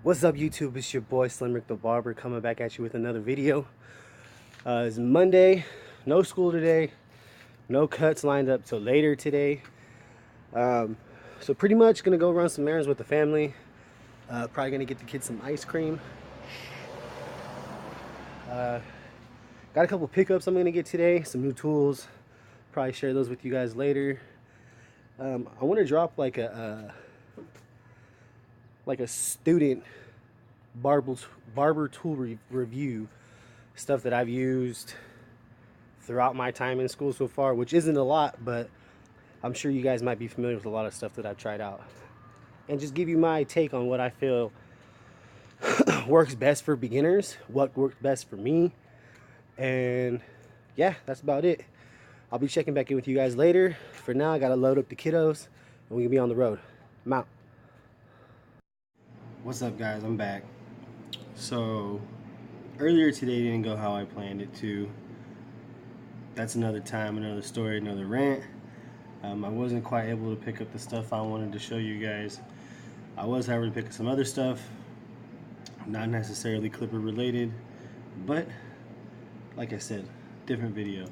What's up, YouTube? It's your boy Slim Rick the Barber coming back at you with another video. It's Monday, no school today, no cuts lined up till later today. Um, so pretty much gonna go run some errands with the family. Probably gonna get the kids some ice cream. Got a couple pickups I'm gonna get today, some new tools. Probably share those with you guys later. I want to drop like a student barber tool review, stuff that I've used throughout my time in school so far, which isn't a lot, but I'm sure you guys might be familiar with a lot of stuff that I've tried out, and just give you my take on what I feel works best for beginners, what worked best for me, and yeah, that's about it. I'll be checking back in with you guys later. For now, I gotta load up the kiddos and we can be on the road. I'm out. What's up, guys? I'm back. So earlier today didn't go how I planned it to. That's another time, another story, another rant. I wasn't quite able to pick up the stuff I wanted to show you guys. I was, however, to pick up some other stuff, not necessarily Clipper related, but like I said, different video.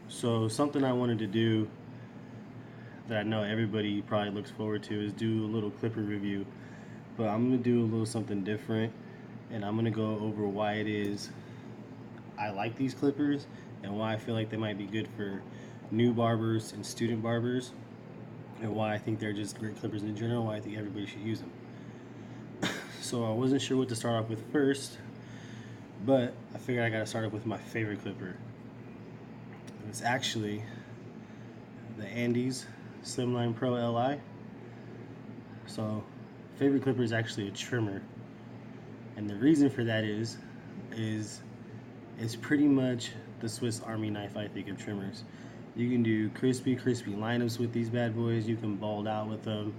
So something I wanted to do that I know everybody probably looks forward to is do a little Clipper review, but I'm gonna do a little something different, and I'm gonna go over why it is I like these clippers and why I feel like they might be good for new barbers and student barbers, and why I think they're just great clippers in general, why I think everybody should use them. So I wasn't sure what to start off with first, but I figured I gotta start off with my favorite clipper. It's actually the Andes Slimline Pro Li. So favorite clipper is actually a trimmer, and the reason for that is it's pretty much the Swiss Army knife, I think, of trimmers. You can do crispy lineups with these bad boys. You can bald out with them.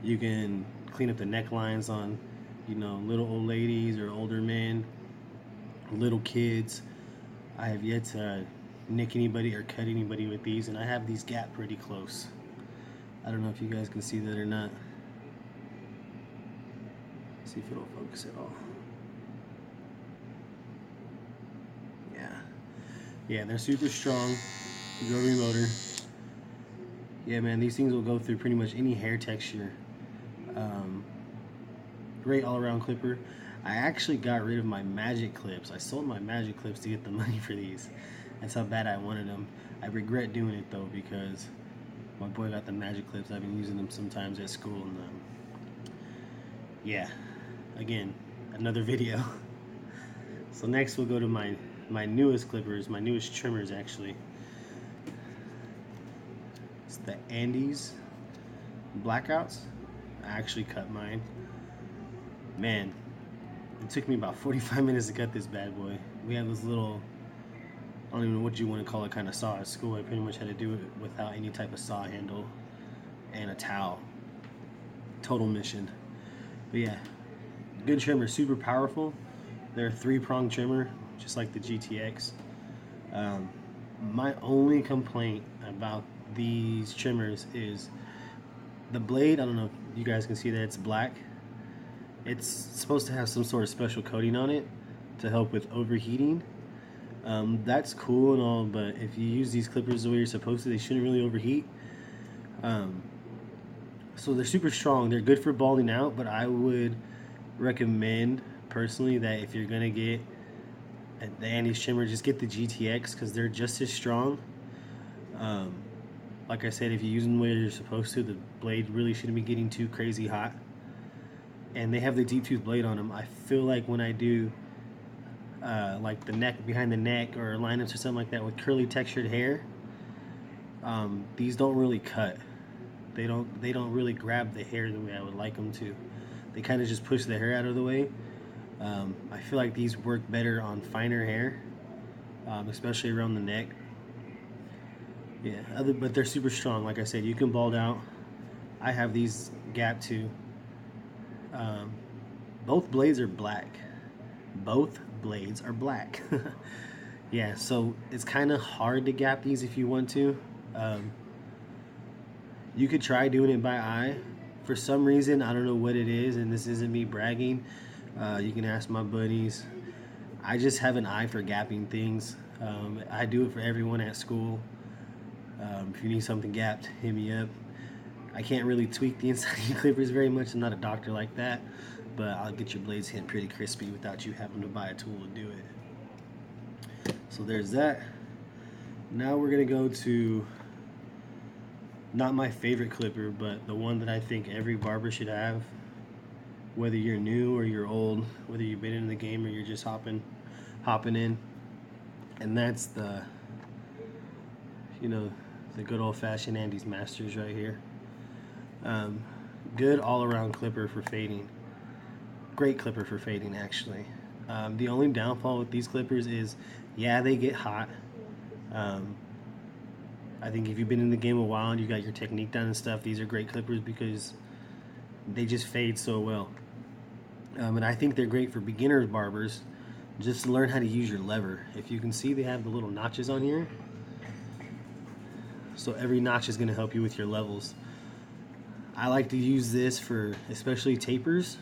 You can clean up the necklines on, little old ladies or older men, little kids. I have yet to nick anybody or cut anybody with these, and I have these gap pretty close. I don't know if you guys can see that or not. See if it'll focus at all. Yeah, they're super strong. Rotary motor. Yeah, man, these things will go through pretty much any hair texture. Great all-around clipper. I actually got rid of my magic clips. I sold my magic clips to get the money for these. That's how bad I wanted them. I regret doing it though, because my boy got the magic clips. I've been using them sometimes at school, and yeah, again, another video. So next we'll go to my newest clippers, my newest trimmers actually. It's the Andes Blackouts. I actually cut mine. Man, it took me about 45 minutes to cut this bad boy. We have this little, I don't even know what you want to call it, kind of saw at school. I pretty much had to do it without any type of saw handle and a towel. Total mission. But yeah, good trimmer, super powerful. They're a 3-prong trimmer, just like the GTX. My only complaint about these trimmers is the blade. I don't know if you guys can see that it's black. It's supposed to have some sort of special coating on it to help with overheating. That's cool and all, but if you use these clippers the way you're supposed to, they shouldn't really overheat. So they're super strong. They're good for balding out, but I would recommend personally that if you're gonna get the Andes trimmer, just get the GTX, because they're just as strong. Like I said, if you use them the way you're supposed to, the blade really shouldn't be getting too crazy hot. And they have the deep tooth blade on them. I feel like when I do like the neck, behind the neck, or lineups or something like that with curly textured hair, these don't really cut. They don't really grab the hair the way I would like them to. They kind of just push the hair out of the way. I feel like these work better on finer hair, especially around the neck. Yeah, but they're super strong. Like I said, you can bald out. I have these gap too. Both blades are black. Both blades are black. Yeah, so it's kind of hard to gap these if you want to. You could try doing it by eye For some reason, I don't know what it is, and this isn't me bragging. You can ask my buddies. I just have an eye for gapping things. I do it for everyone at school. If you need something gapped, hit me up. I can't really tweak the inside of your clippers very much. I'm not a doctor like that, but I'll get your blades hitting pretty crispy without you having to buy a tool to do it. So there's that. Now we're gonna go to not my favorite clipper, but the one that I think every barber should have, whether you're new or you're old, whether you've been in the game or you're just hopping in, and that's the, you know, the good old-fashioned Andes Masters right here. Good all-around clipper for fading. Great clipper for fading, actually. The only downfall with these clippers is, yeah, they get hot. I think if you've been in the game a while and you got your technique down and stuff, these are great clippers because they just fade so well. And I think they're great for beginners barbers, just to learn how to use your lever. If you can see, they have the little notches on here. So every notch is going to help you with your levels. I like to use this for especially tapers,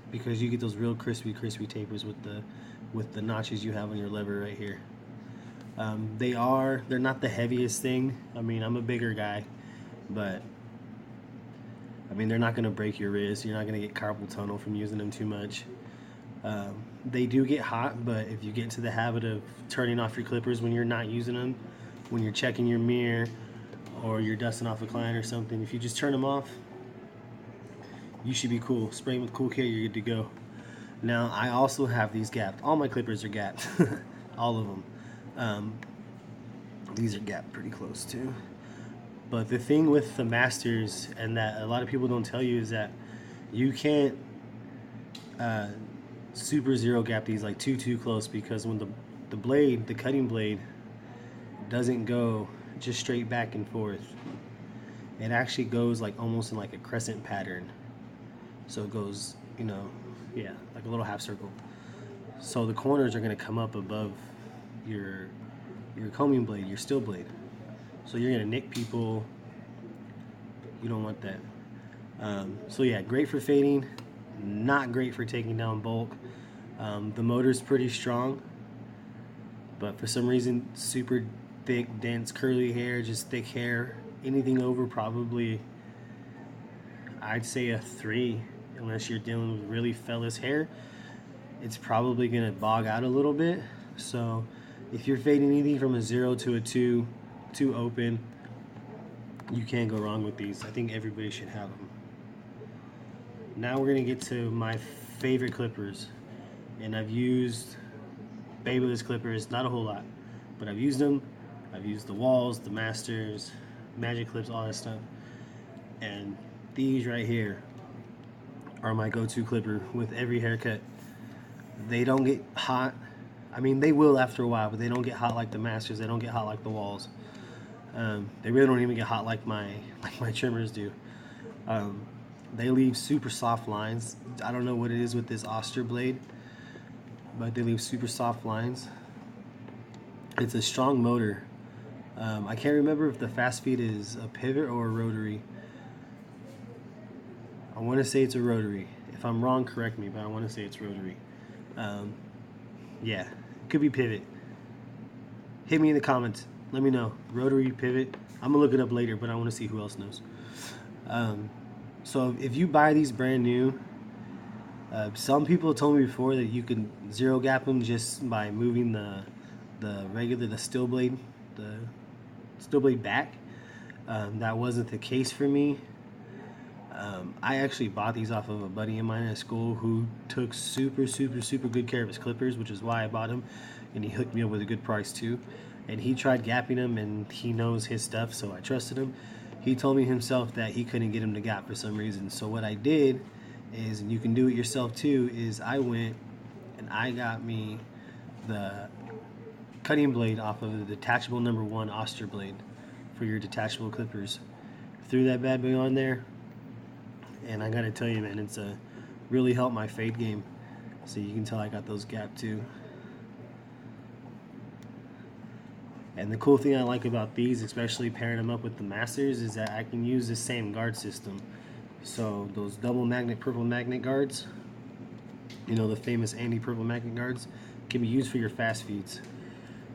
because you get those real crispy tapers with the notches you have on your lever right here. They're not the heaviest thing. I mean, I'm a bigger guy, but I mean, they're not going to break your wrist. You're not going to get carpal tunnel from using them too much. They do get hot, but if you get into the habit of turning off your clippers when you're not using them, when you're checking your mirror or you're dusting off a client or something, if you just turn them off, you should be cool. Spray them with Cool Care, you're good to go. Now, I also have these gapped. All my clippers are gapped. All of them. These are gapped pretty close too. But the thing with the Masters, and that a lot of people don't tell you, is that you can't super zero gap these like too close, because when the blade, the cutting blade, doesn't go just straight back and forth, it actually goes like almost in like a crescent pattern. So it goes, you know, yeah, like a little half circle. So the corners are going to come up above your combing blade, your steel blade. So you're going to nick people. You don't want that. So yeah, great for fading, not great for taking down bulk. The motor's pretty strong, but for some reason, super thick, dense, curly hair, just thick hair, anything over probably, I'd say a 3, unless you're dealing with really fellas hair, it's probably gonna bog out a little bit. So if you're fading anything from a 0 to a 2 open, you can't go wrong with these. I think everybody should have them. Now we're gonna get to my favorite clippers, and I've used Babyliss clippers, not a whole lot, but I've used them. I've used the Walls, the Masters, Magic Clips, all that stuff. And these right here are my go-to clipper with every haircut. They don't get hot. I mean, they will after a while, but they don't get hot like the Masters. They don't get hot like the Walls. They really don't even get hot like my trimmers do. They leave super soft lines. I don't know what it is with this Oster blade, but they leave super soft lines. It's a strong motor. I can't remember if the fast feed is a pivot or a rotary. I want to say it's a rotary. If I'm wrong, correct me, but I want to say it's rotary. Yeah, it could be pivot. Hit me in the comments. Let me know. Rotary, pivot. I'm going to look it up later, but I want to see who else knows. So if you buy these brand new, some people told me before that you can zero gap them just by moving the steel blade back. That wasn't the case for me. I actually bought these off of a buddy of mine at school who took super good care of his clippers, which is why I bought them, and he hooked me up with a good price too. And he tried gapping them, and he knows his stuff, so I trusted him. He told me himself that he couldn't get them to gap for some reason. So what I did is, and you can do it yourself too, is I went and I got me the cutting blade off of the detachable #1 Oster blade for your detachable clippers. Threw that bad boy on there, and I gotta tell you, man, it's really helped my fade game. So you can tell I got those gapped too. And the cool thing I like about these, especially pairing them up with the Masters, is that I can use the same guard system. So those double magnet purple magnet guards, you know, the famous Andy purple magnet guards, can be used for your fast feeds.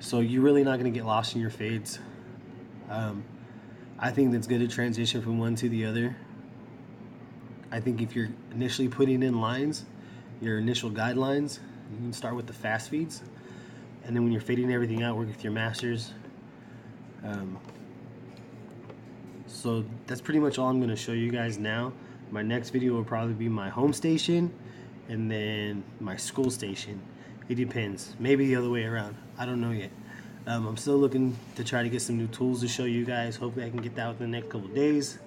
So you're really not going to get lost in your fades. I think that's good to transition from one to the other. I think if you're initially putting in lines, your initial guidelines, you can start with the fast feeds, and then when you're fading everything out, work with your masters. So that's pretty much all I'm going to show you guys now. My next video will probably be my home station and then my school station. It depends. Maybe the other way around. I don't know yet. I'm still looking to try to get some new tools to show you guys. Hopefully I can get that within the next couple days.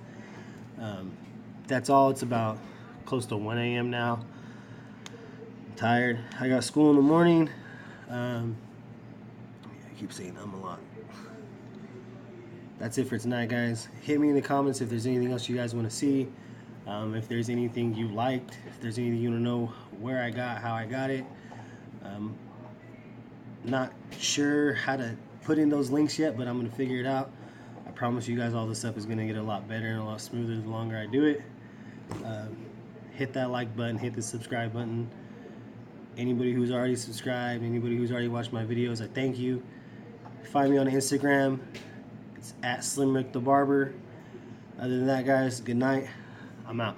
That's all. It's about close to 1 a.m. now. I'm tired. I got school in the morning. I keep saying a lot. That's it for tonight, guys. Hit me in the comments if there's anything else you guys want to see. If there's anything you liked, if there's anything you want to know where I got, how I got it. Not sure how to put in those links yet, but I'm going to figure it out. I promise you guys all this stuff is going to get a lot better and a lot smoother the longer I do it. Hit that like button, hit the subscribe button. Anybody who's already subscribed, anybody who's already watched my videos, I thank you. Find me on Instagram. It's @SlimRickTheBarber. Other than that, guys, good night. I'm out.